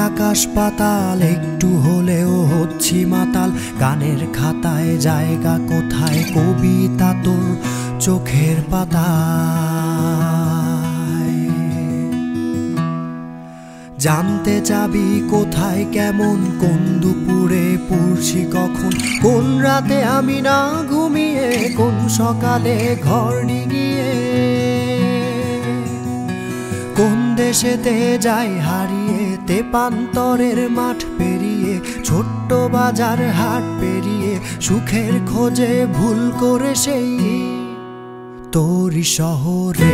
আকাশ পাতাল, একটু হলেও হচ্ছি মাতাল। গানের খাতায় জায়গা কোথায়, কবিতা তোর চোখের পাতায়। জানতে চাবি কোথায় কেমন, কোন দুপুরে পুরছি কখন, কোন রাতে আমি না ঘুমিয়ে, কোন সকালে ঘর ডিঙিয়ে। কোন দেশেতে যাই হারিয়ে, তেপান্তরের মাঠ পেরিয়ে, ছোট্ট বাজার হাট পেরিয়ে, সুখের খোঁজে ভুল করে সেই তোরই শহরে,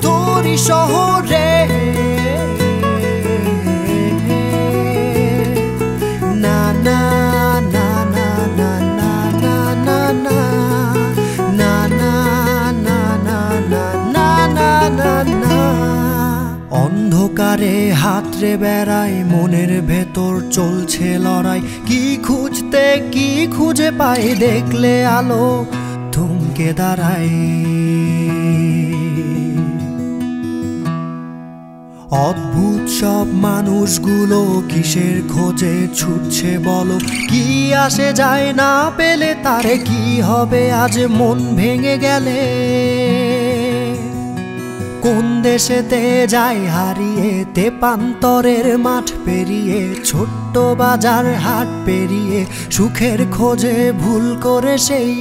তোরই শহরে। না না না না না না না না না না না না না। অন্ধকারে হাতরে বেড়াই, মনের ভেতর চলছে লড়াই। কি খুঁজতে কি খুঁজে পাই, দেখলে আলো থমকে দাঁড়াই। অদ্ভুত সব মানুষগুলো কিসের খোঁজে ছুটছে বলো, কি আসে যায় না পেলে তারে, কি হবে আজ মন ভেঙে গেলে। কোন দেশেতে যাই হারিয়ে, তেপান্তরের মাঠ পেরিয়ে, ছোট্ট বাজার হাট পেরিয়ে, সুখের খোঁজে ভুল করে সেই।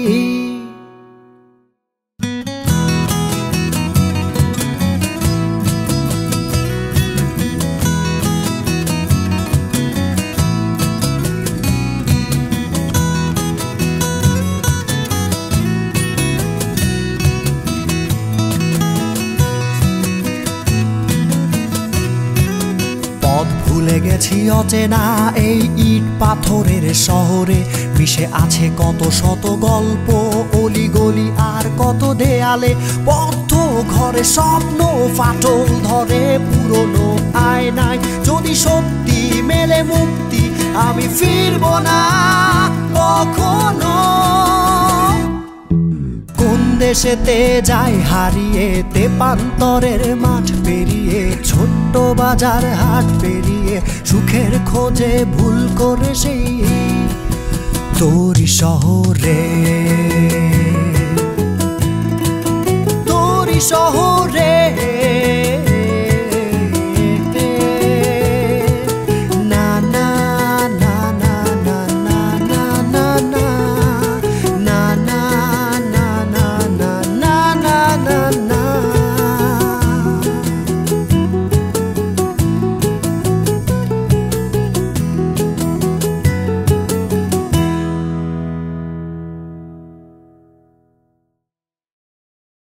ভুলে গেছি অচেনা এই ইট পাথরের শহরে, মিশে আছে কত শত গল্প, অলিগলি আর কত দেয়ালে। বদ্ধ ঘরে স্বপ্ন ফাটল ধরে, পুরনো আয়নায় যদি সত্যি মেলে মুক্তি, আমি ফিরব না কখনো। কোন দেশেতে যাই হারিয়ে, তেপান্তরের মাঠ পেরিয়ে, ছোট্ট বাজার হাট পেরিয়ে, সুখের খোঁজে ভুল করে সেই তোরই শহরে, তোরই শহরে।